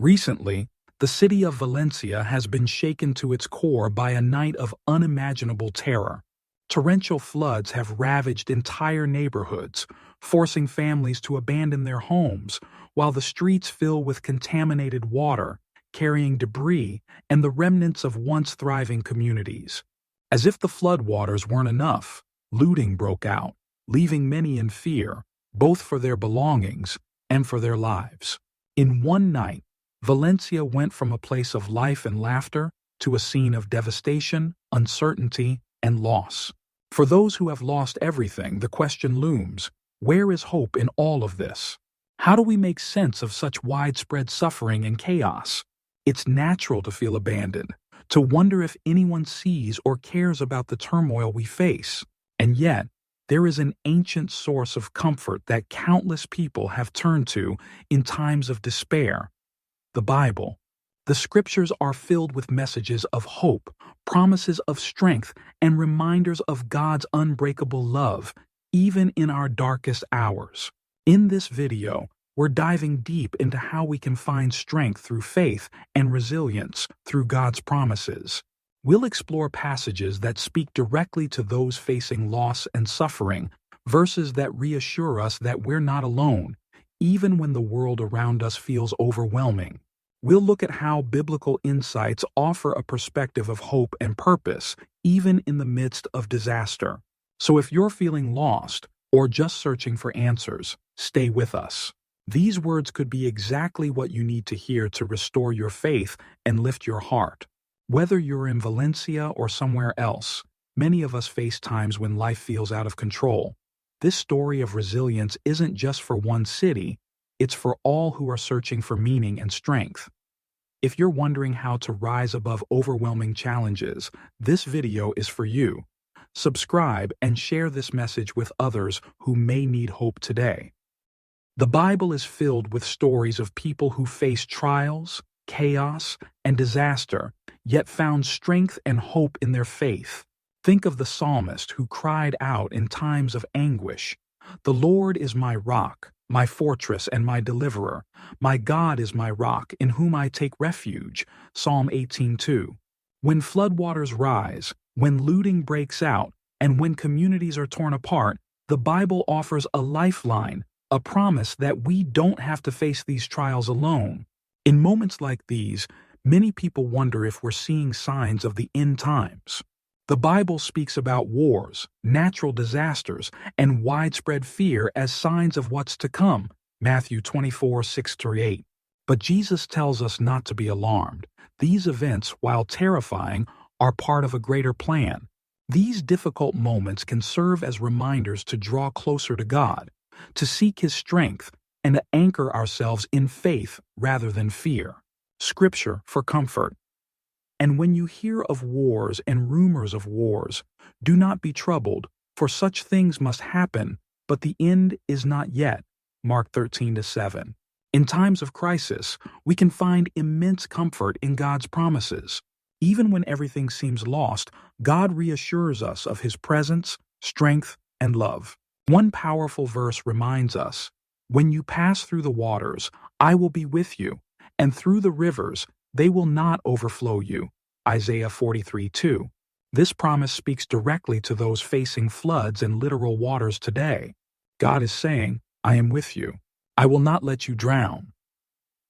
Recently, the city of Valencia has been shaken to its core by a night of unimaginable terror. Torrential floods have ravaged entire neighborhoods, forcing families to abandon their homes, while the streets fill with contaminated water, carrying debris and the remnants of once thriving communities. As if the floodwaters weren't enough, looting broke out, leaving many in fear, both for their belongings and for their lives. In one night, Valencia went from a place of life and laughter to a scene of devastation, uncertainty, and loss. For those who have lost everything, the question looms, where is hope in all of this? How do we make sense of such widespread suffering and chaos? It's natural to feel abandoned, to wonder if anyone sees or cares about the turmoil we face. And yet, there is an ancient source of comfort that countless people have turned to in times of despair: the Bible. The scriptures are filled with messages of hope, promises of strength, and reminders of God's unbreakable love, even in our darkest hours. In this video, we're diving deep into how we can find strength through faith and resilience through God's promises. We'll explore passages that speak directly to those facing loss and suffering, verses that reassure us that we're not alone, even when the world around us feels overwhelming. We'll look at how biblical insights offer a perspective of hope and purpose, even in the midst of disaster. So if you're feeling lost or just searching for answers, stay with us. These words could be exactly what you need to hear to restore your faith and lift your heart. Whether you're in Valencia or somewhere else, many of us face times when life feels out of control. This story of resilience isn't just for one city, it's for all who are searching for meaning and strength. If you're wondering how to rise above overwhelming challenges, this video is for you. Subscribe and share this message with others who may need hope today. The Bible is filled with stories of people who faced trials, chaos, and disaster, yet found strength and hope in their faith. Think of the psalmist who cried out in times of anguish, "The Lord is my rock, my fortress and my deliverer. My God is my rock, in whom I take refuge." Psalm 18:2. When floodwaters rise, when looting breaks out, and when communities are torn apart, the Bible offers a lifeline, a promise that we don't have to face these trials alone. In moments like these, many people wonder if we're seeing signs of the end times. The Bible speaks about wars, natural disasters, and widespread fear as signs of what's to come, Matthew 24:6-8. But Jesus tells us not to be alarmed. These events, while terrifying, are part of a greater plan. These difficult moments can serve as reminders to draw closer to God, to seek His strength, and to anchor ourselves in faith rather than fear. Scripture for comfort. And when you hear of wars and rumors of wars, do not be troubled, for such things must happen, but the end is not yet. Mark 13:7. In times of crisis, we can find immense comfort in God's promises. Even when everything seems lost, God reassures us of His presence, strength, and love. One powerful verse reminds us, "When you pass through the waters, I will be with you, and through the rivers, they will not overflow you." Isaiah 43:2. This promise speaks directly to those facing floods and literal waters today. God is saying, "I am with you. I will not let you drown."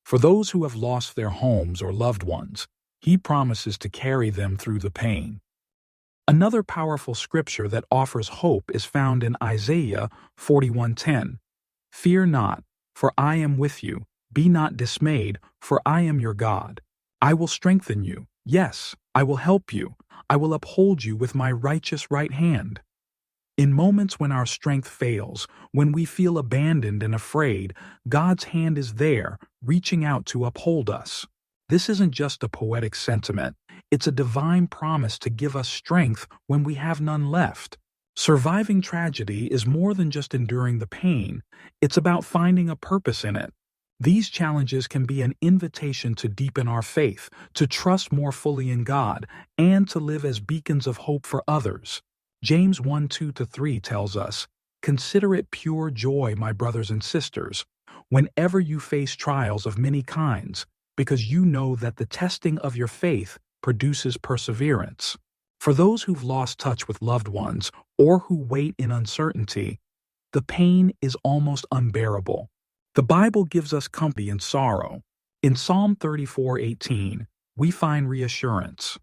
For those who have lost their homes or loved ones, He promises to carry them through the pain. Another powerful scripture that offers hope is found in Isaiah 41:10. "Fear not, for I am with you. Be not dismayed, for I am your God. I will strengthen you. Yes, I will help you. I will uphold you with my righteous right hand." In moments when our strength fails, when we feel abandoned and afraid, God's hand is there, reaching out to uphold us. This isn't just a poetic sentiment, it's a divine promise to give us strength when we have none left. Surviving tragedy is more than just enduring the pain, it's about finding a purpose in it. These challenges can be an invitation to deepen our faith, to trust more fully in God, and to live as beacons of hope for others. James 1:2-3 tells us, "Consider it pure joy, my brothers and sisters, whenever you face trials of many kinds, because you know that the testing of your faith produces perseverance. For those who've lost touch with loved ones or who wait in uncertainty, the pain is almost unbearable. The Bible gives us comfort in sorrow. In Psalm 34:18, we find reassurance.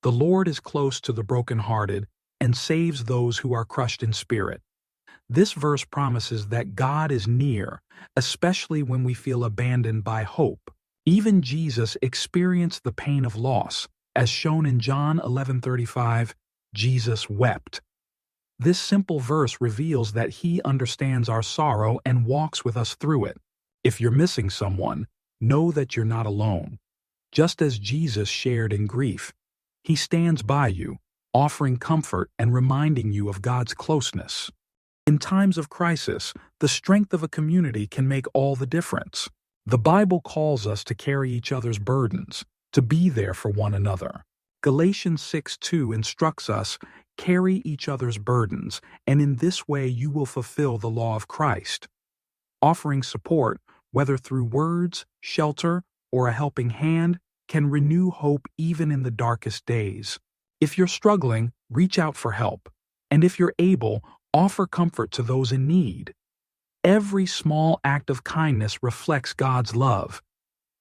The Lord is close to the brokenhearted and saves those who are crushed in spirit. This verse promises that God is near, especially when we feel abandoned by hope. Even Jesus experienced the pain of loss, as shown in John 11:35, Jesus wept. This simple verse reveals that He understands our sorrow and walks with us through it. If you're missing someone, know that you're not alone. Just as Jesus shared in grief, He stands by you, offering comfort and reminding you of God's closeness. In times of crisis, the strength of a community can make all the difference. The Bible calls us to carry each other's burdens, to be there for one another. Galatians 6:2 instructs us, carry each other's burdens, and in this way you will fulfill the law of Christ. Offering support, whether through words, shelter, or a helping hand, can renew hope even in the darkest days. If you're struggling, reach out for help. And if you're able, offer comfort to those in need. Every small act of kindness reflects God's love.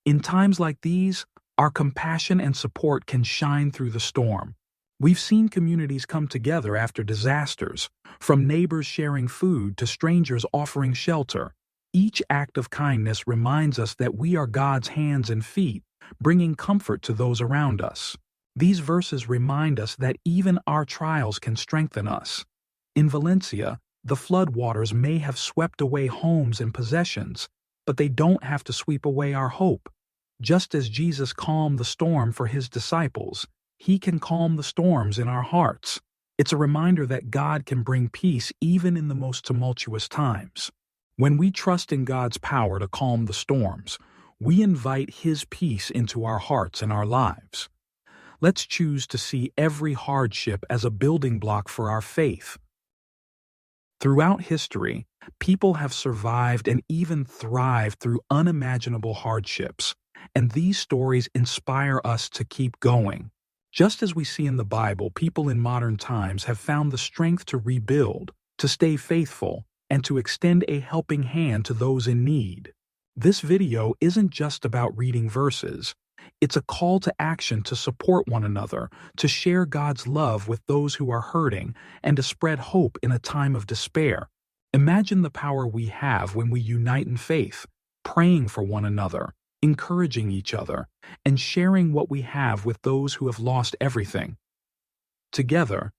In times like these, our compassion and support can shine through the storm. We've seen communities come together after disasters, from neighbors sharing food to strangers offering shelter. Each act of kindness reminds us that we are God's hands and feet, bringing comfort to those around us. These verses remind us that even our trials can strengthen us. In Valencia, the floodwaters may have swept away homes and possessions, but they don't have to sweep away our hope. Just as Jesus calmed the storm for His disciples, He can calm the storms in our hearts. It's a reminder that God can bring peace even in the most tumultuous times. When we trust in God's power to calm the storms, we invite His peace into our hearts and our lives. Let's choose to see every hardship as a building block for our faith. Throughout history, people have survived and even thrived through unimaginable hardships, and these stories inspire us to keep going. Just as we see in the Bible, people in modern times have found the strength to rebuild, to stay faithful, and to extend a helping hand to those in need. This video isn't just about reading verses. It's a call to action to support one another, to share God's love with those who are hurting, and to spread hope in a time of despair. Imagine the power we have when we unite in faith, praying for one another, encouraging each other, and sharing what we have with those who have lost everything. Together,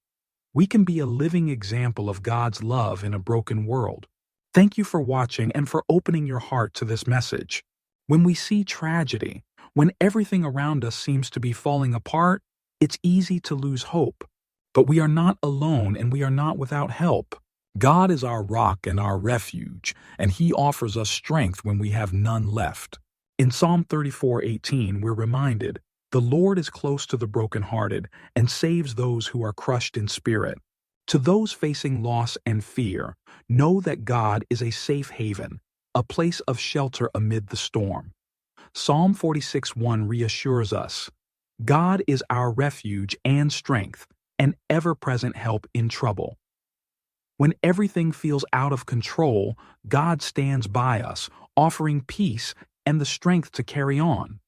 we can be a living example of God's love in a broken world. Thank you for watching and for opening your heart to this message. When we see tragedy, when everything around us seems to be falling apart, it's easy to lose hope. But we are not alone and we are not without help. God is our rock and our refuge, and He offers us strength when we have none left. In Psalm 34:18, we're reminded, the Lord is close to the brokenhearted and saves those who are crushed in spirit. To those facing loss and fear, know that God is a safe haven, a place of shelter amid the storm. Psalm 46:1 reassures us, God is our refuge and strength, an ever-present help in trouble. When everything feels out of control, God stands by us, offering peace and the strength to carry on.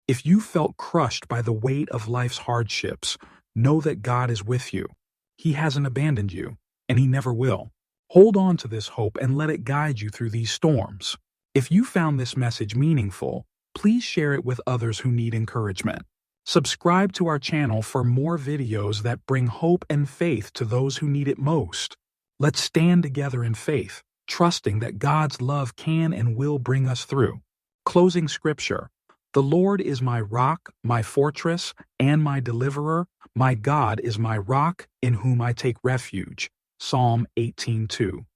If you felt crushed by the weight of life's hardships, know that God is with you. He hasn't abandoned you, and He never will. Hold on to this hope and let it guide you through these storms. If you found this message meaningful, please share it with others who need encouragement. Subscribe to our channel for more videos that bring hope and faith to those who need it most. Let's stand together in faith, trusting that God's love can and will bring us through. Closing scripture. The Lord is my rock, my fortress, and my deliverer. My God is my rock, in whom I take refuge. Psalm 18:2.